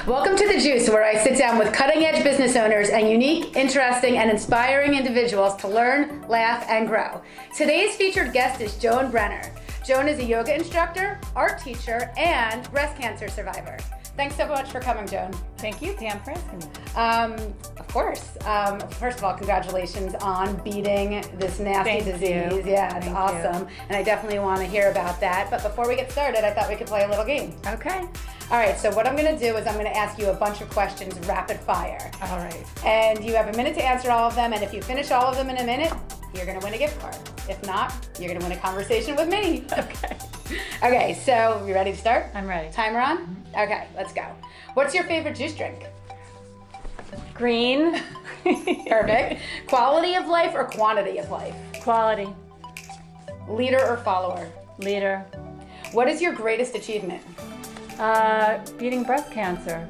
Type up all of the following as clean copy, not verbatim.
Welcome to The Juice, where I sit down with cutting-edge business owners and unique, interesting, and inspiring individuals to learn, laugh, and grow. Today's featured guest is Joan Brenner. Joan is a yoga instructor, art teacher, and breast cancer survivor. Thanks so much for coming, Joan. Thank you, Pam, for asking me. Of course. First of all, congratulations on beating this nasty disease. You. Yeah, it's awesome. And I definitely want to hear about that. But before we get started, I thought we could play a little game. Okay. All right, so what I'm going to do is I'm going to ask you a bunch of questions rapid fire. All right. And you have a minute to answer all of them. And if you finish all of them in a minute, you're going to win a gift card. If not, you're going to win a conversation with me. Okay. Okay, so you ready to start? I'm ready. Timer on? Okay, let's go. What's your favorite juice drink? Green. Perfect. Quality of life or quantity of life? Quality. Leader or follower? Leader. What is your greatest achievement? Beating breast cancer.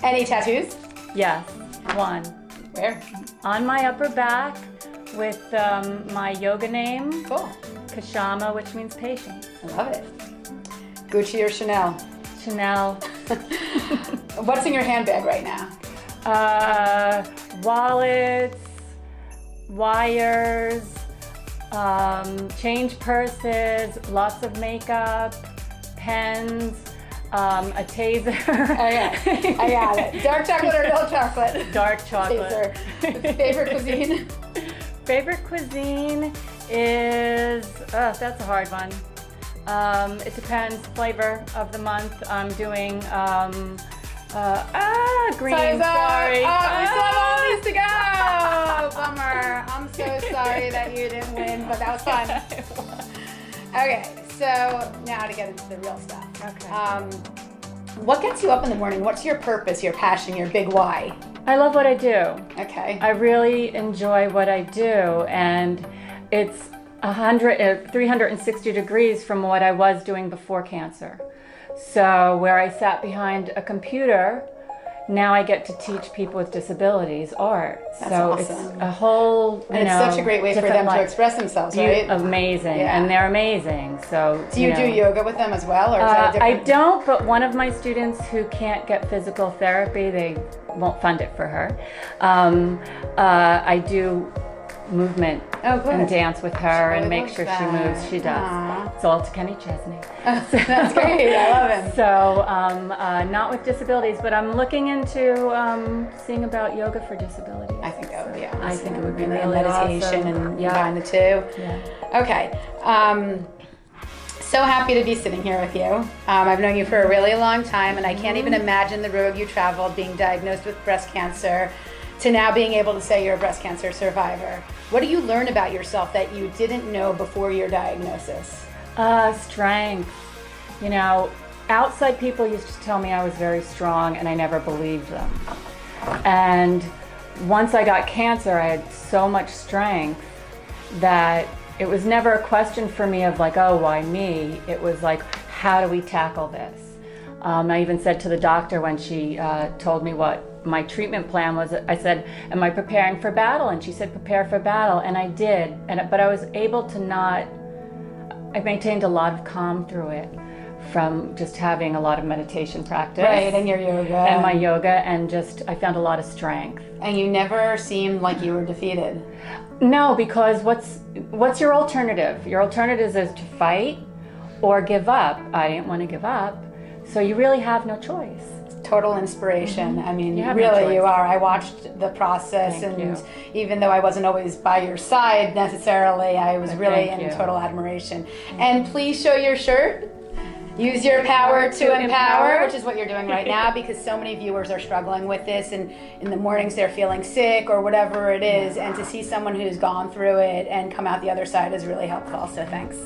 Any tattoos? Yes, one. Where? On my upper back with my yoga name. Cool. Kashama, which means patient. I love it. Gucci or Chanel? Chanel. What's in your handbag right now? Wallets, wires, change purses, lots of makeup, pens, a taser. Okay, I got it. Dark chocolate or milk chocolate? Dark chocolate. Taser. Favorite cuisine? Favorite cuisine is, that's a hard one. It depends, flavor of the month. I'm doing, green, sorry. We still have all these to go. Bummer. I'm so sorry that you didn't win, but that was fun. Okay, so now to get into the real stuff. Okay. What gets you up in the morning? What's your purpose, your passion, your big why? I love what I do. Okay. I really enjoy what I do, and it's 360 degrees from what I was doing before cancer. So where I sat behind a computer, now I get to teach people with disabilities art. That's so awesome. It's a whole, and it's such a great way for them to express themselves, right? Amazing, Yeah. and they're amazing. So do you do yoga with them as well, or is that a different? I don't, but one of my students who can't get physical therapy, they won't fund it for her. I do movement and dance with her and make sure she moves. She does. Aww. It's all to Kenny Chesney. That's great. I love him. So not with disabilities, but I'm looking into seeing about yoga for disabilities. I think that would be awesome. I think it would be And really meditation awesome. and combine the two. Yeah. Okay. So happy to be sitting here with you. I've known you for a really long time, and I can't even imagine the road you traveled being diagnosed with breast cancer to now being able to say you're a breast cancer survivor. What do you learn about yourself that you didn't know before your diagnosis? Strength. You know, outside people used to tell me I was very strong, and I never believed them. And once I got cancer, I had so much strength that it was never a question for me of like, oh, why me? It was like, how do we tackle this? I even said to the doctor when she told me what my treatment plan was, I said, am I preparing for battle? And she said, prepare for battle. And I did, but I was able to I maintained a lot of calm through it from just having a lot of meditation practice. Right, and your yoga. And my yoga, and I found a lot of strength. And you never seemed like you were defeated. No, because what's your alternative? Your alternative is to fight or give up. I didn't want to give up, so you really have no choice. Total inspiration. I mean, You have really, no choice. you are. I watched the process, Thank you. even though I wasn't always by your side necessarily, I was really Thank in you. total admiration. And please show your shirt. Use your power to empower, which is what you're doing right now, because so many viewers are struggling with this, and in the mornings they're feeling sick or whatever it is, and to see someone who's gone through it and come out the other side is really helpful, so thanks.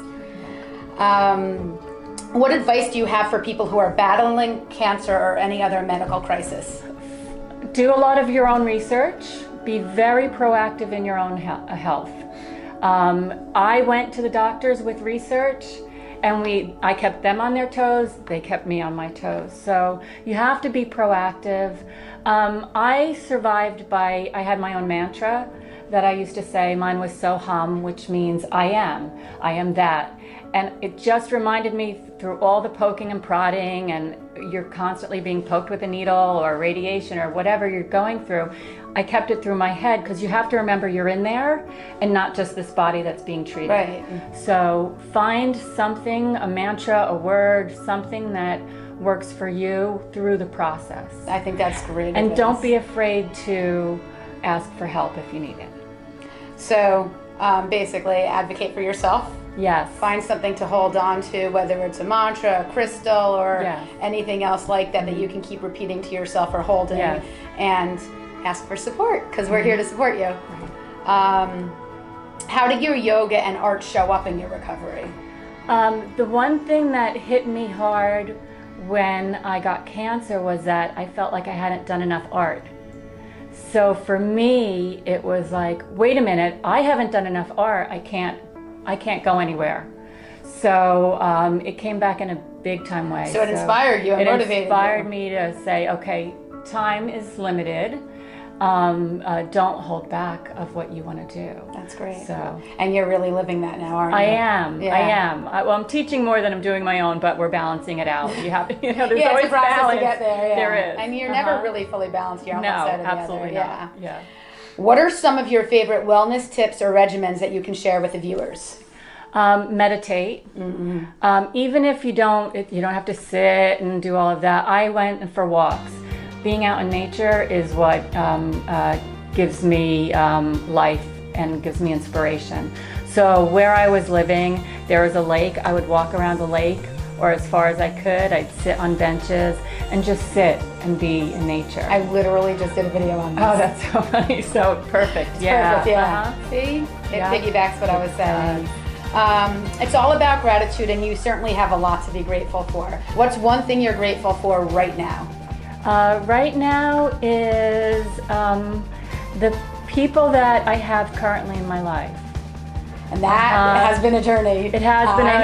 What advice do you have for people who are battling cancer or any other medical crisis? Do a lot of your own research. Be very proactive in your own health. I went to the doctors with research, and I kept them on their toes, they kept me on my toes. So you have to be proactive. I survived I had my own mantra that I used to say. Mine was so hum, which means I am that. And it just reminded me through all the poking and prodding, and you're constantly being poked with a needle or radiation or whatever you're going through. I kept it through my head because you have to remember you're in there and not just this body that's being treated. Right. So find something, a mantra, a word, something that works for you through the process. I think that's great. And advice. don't be afraid to ask for help if you need it. So basically, advocate for yourself. Yes. Find something to hold on to, whether it's a mantra, a crystal, or Yes. anything else like that that you can keep repeating to yourself or holding. Yes. And ask for support, because we're here to support you. How did your yoga and art show up in your recovery? The one thing that hit me hard when I got cancer was that I felt like I hadn't done enough art. So for me, it was like, wait a minute, I haven't done enough art. I can't go anywhere. So it came back in a big time way. So it inspired you and motivated you. It inspired me to say, okay, time is limited. Don't hold back of what you want to do. That's great. So, and you're really living that now, aren't you? I am. Yeah. I am. Well, I'm teaching more than I'm doing my own, but we're balancing it out. You have, there's Yeah, always it's a process balance. to get there. Yeah. There is. And you're never really fully balanced. You're on No, one side or the absolutely other. not. Yeah. What are some of your favorite wellness tips or regimens that you can share with the viewers? Meditate. Even if you don't have to sit and do all of that. I went for walks. Being out in nature is what gives me life and gives me inspiration. So where I was living, there was a lake. I would walk around the lake, or as far as I could. I'd sit on benches and just sit and be in nature. I literally just did a video on this. Oh, that's so funny. So perfect. Yeah. Perfect, yeah. Uh-huh. See? It Yeah. piggybacks what I was saying. It's all about gratitude, and you certainly have a lot to be grateful for. What's one thing you're grateful for right now? Right now is the people that I have currently in my life. And that has been a journey. It has been a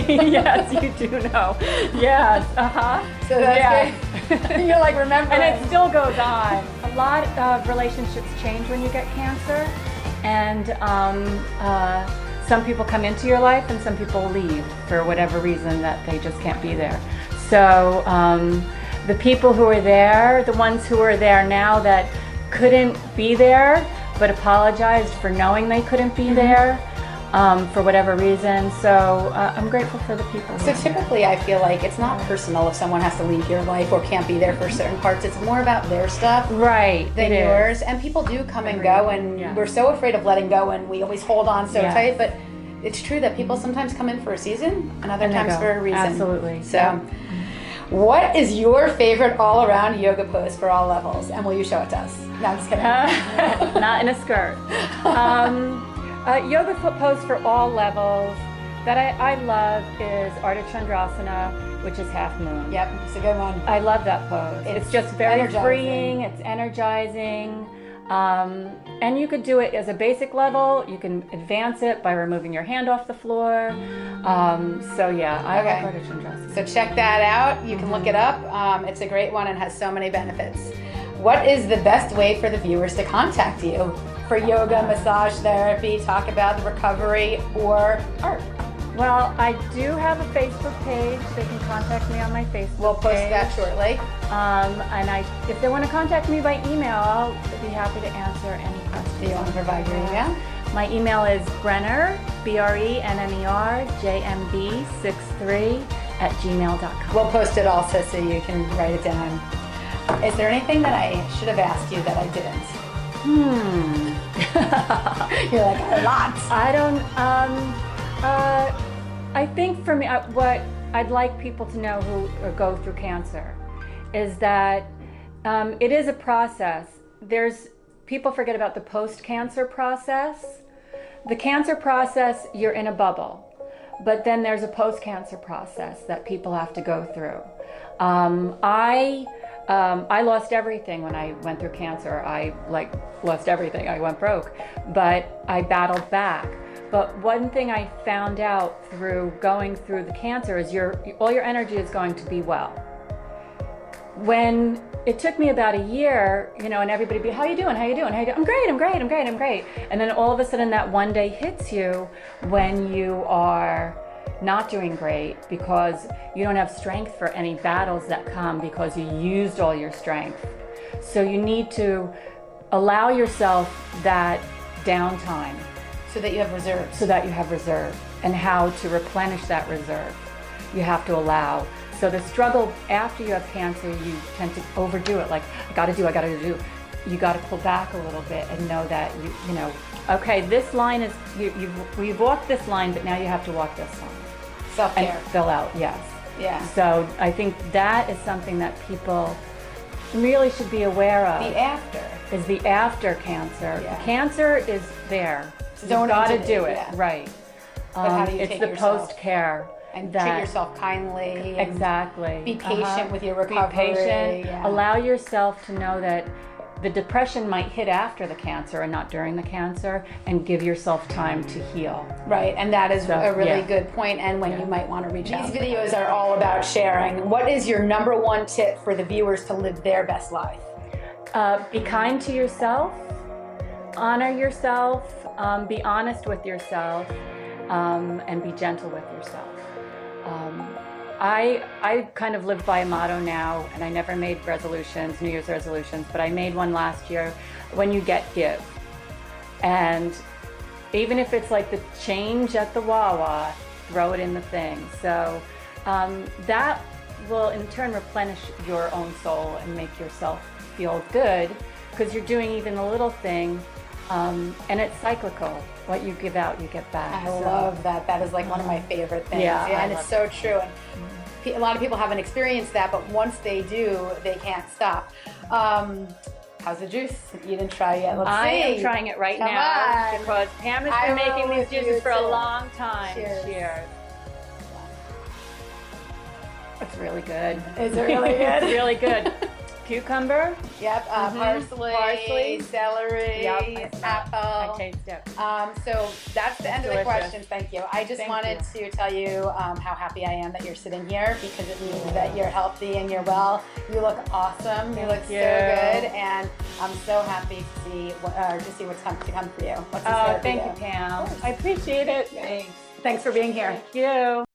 journey. Yes, you do know. Yes, So that's great. You're like, remember. And it still goes on. A lot of relationships change when you get cancer, and some people come into your life and some people leave for whatever reason that they just can't be there. So the people who are there, the ones who are there now that couldn't be there but apologized for knowing they couldn't be there for whatever reason. So I'm grateful for the people. So typically I feel like it's not personal if someone has to leave your life or can't be there for certain parts. It's more about their stuff right, than yours. And people do come and go, and we're so afraid of letting go, and we always hold on so tight. But it's true that people sometimes come in for a season and other times for a reason. Absolutely. So what is your favorite all-around yoga pose for all levels? And will you show it to us? No, I'm just kidding. Not in a skirt. Yoga pose for all levels that I love is Ardha Chandrasana, which is half moon. Yep, it's a good one. I love that pose. It's just very energizing. freeing, it's energizing. And you could do it as a basic level. You can advance it by removing your hand off the floor. So yeah, I love Ardha Chandrasana. So check that out. You can look it up. It's a great one and has so many benefits. What is the best way for the viewers to contact you for yoga, massage therapy, talk about the recovery, or art? Well, I do have a Facebook page. They can contact me on my Facebook We'll post page. that shortly. And if they want to contact me by email, I'll be happy to answer any questions. Do you want to provide your email? My email is Brenner, BRENNER, JMB63 @gmail.com. We'll post it also so you can write it down. Is there anything that I should have asked you that I didn't? You're like, a lot. I don't, I think for me, what I'd like people to know who go through cancer is that it is a process. People forget about the post-cancer process. The cancer process, you're in a bubble. But then there's a post-cancer process that people have to go through. I lost everything when I went through cancer. I lost everything. I went broke, but I battled back. But one thing I found out through going through the cancer is all your energy is going to be well. When it took me about a year, you know, and everybody would be, how you doing? How you doing? How you doing? I'm great, I'm great, I'm great, I'm great. And then all of a sudden that one day hits you when you are not doing great because you don't have strength for any battles that come because you used all your strength. So you need to allow yourself that downtime. So that you have reserves. So that you have reserve. And how to replenish that reserve. You have to allow. So the struggle after you have cancer, you tend to overdo it. Like, I gotta do. You gotta pull back a little bit and know that, you know, okay, this line is, we've walked this line, but now you have to walk this line. Self-care. And fill out, yes. Yeah. So I think that is something that people really should be aware of. The after. Is the after cancer. Yeah. Cancer is there. You've got to do it, yeah. Right. But how do you it's take the yourself? Post-care. And that, treat yourself kindly. And exactly. Be patient with your recovery. Be patient. Yeah. Allow yourself to know that the depression might hit after the cancer and not during the cancer, and give yourself time to heal. Right, and that is a really yeah. good point, and when you might want to reach out. These These videos are all about sharing. What is your number one tip for the viewers to live their best life? Be kind to yourself, honor yourself, be honest with yourself, and be gentle with yourself. I kind of live by a motto now, and I never made resolutions, New Year's resolutions, but I made one last year: when you get, give. And even if it's like the change at the Wawa, throw it in the thing. So that will in turn replenish your own soul and make yourself feel good, because you're doing even a little thing, and it's cyclical. What you give out, you get back. I love that. That is like one of my favorite things. Yeah, and it's so true. And a lot of people haven't experienced that, but once they do, they can't stop. How's the juice? You didn't try yet. Let's see. I am trying it right Come now on. because Pam has I been will making these with you juices for a too. long time. Cheers. Cheers. It's really good. Is it really good? It's really good. Cucumber. Yep. Parsley, celery, Yep, I smell it. apple. I taste it. So that's the end of the Delicious. questions. Thank you. I just Thank wanted to tell you how happy I am that you're sitting here, because it means that you're healthy and you're well. You look awesome. You look so good, and I'm so happy to see what's to come for you. What's in store for Thank you, Pam. I appreciate it. Thanks. Thanks for being here. Thank you.